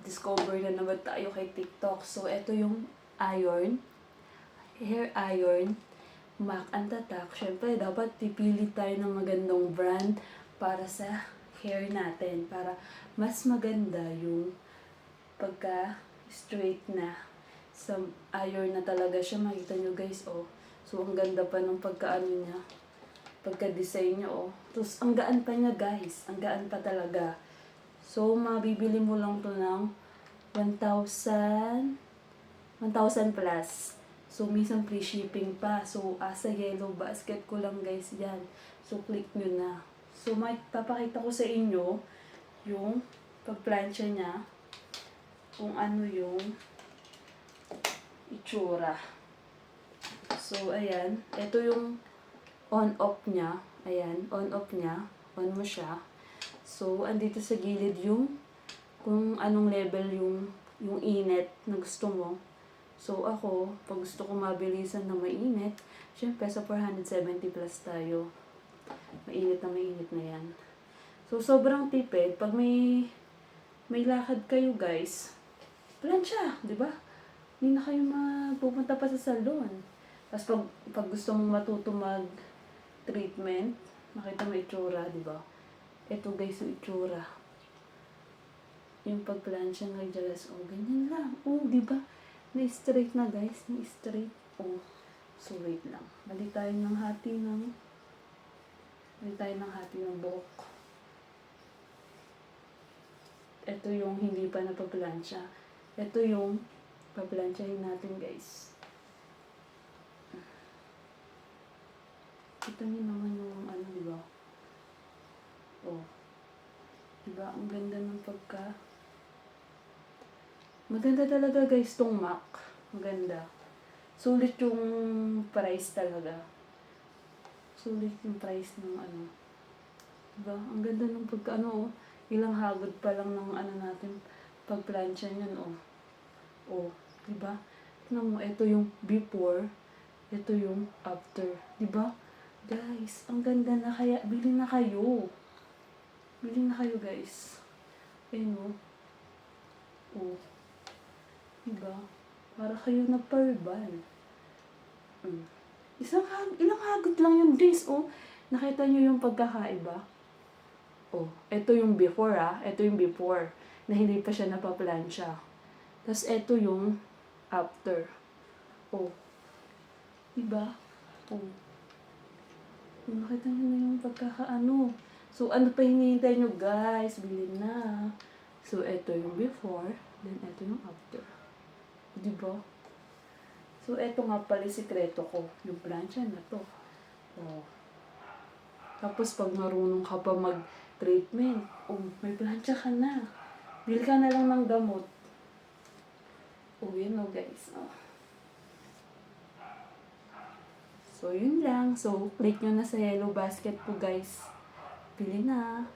discover na naman tayo kay TikTok. So, ito yung iron. Hair iron. MAC ang tatak. Siyempre, dapat pipili tayo ng magandang brand para sa hair natin. Para mas maganda yung pagka-straight na. Sa iron na talaga siya. Makita nyo guys, oh. So, ang ganda pa ng pagka-ano niya. Pagka-design niya, oh. Tapos, ang gaan pa niya guys. Ang gaan pa talaga. So, mabibili mo lang to ng 1,000 plus. So, minsan free shipping pa. So, sa yellow basket ko lang guys yan. So, click nyo na. So, papakita ko sa inyo yung pagplansya niya. Kung ano yung itsura. So, ayan. Ito yung on-off niya. Ayan, on-off niya. On mo siya. So, andito sa gilid yung kung anong level yung init na gusto mo. So, ako, pag gusto ko mabilisan na mainit, syempre sa 470 plus tayo. Mainit na yan. So, sobrang tipid. Pag may lakad kayo guys, plansya, di ba? Hindi na kayo pupunta pa sa salon. Tapos pag gusto mong matuto mag-treatment, makita mo itsura, di ba? Ito guys yung itsura. Yung pagplansya ng jealous. Oh, ganyan lang. Oh, di ba? Na-straight na guys. Na-straight. Oh. So, wait lang. Bali tayo ng hati ng buhok. Ito yung hindi pa napaplansya. Ito yung paplansyahin natin guys. Kita niyo naman yung ano, di ba? Oh. Diba? Ang ganda ng maganda talaga guys tong MAC. Maganda. Sulit yung price talaga. Sulit yung price ng ano. Diba? Ang ganda ng oh. Ilang hagod pa lang ng ano natin pagplansya niyan, oh. Oh. Diba? Tignan mo, ito yung before. Ito yung after. Diba? Guys, ang ganda na, kaya bili na kayo. Bili na kayo guys. Ayun o. Oh. Diba? Para kayo na purban. Ilang hagot lang yun guys. Oh. Nakita nyo yung pagkakaiba? Oh. Ito yung before Ito yung before. Na hindi pa siya napaplansya. Tapos ito yung after. Oh. Diba? Oh. Nakita nyo na yung pagkakaano. So, ano pa hinihintay nyo guys? Bilhin na. So, ito yung before. Then, ito yung after. Diba? So, ito nga pala sikreto ko. Yung plansya na to. Oh. Tapos, pag marunong ka pa mag-treatment, oh, may plansya ka na. Bili ka na lang ng gamot. Oh, yun o guys. Oh. So, yun lang. So, click nyo na sa yellow basket ko guys. Bili na.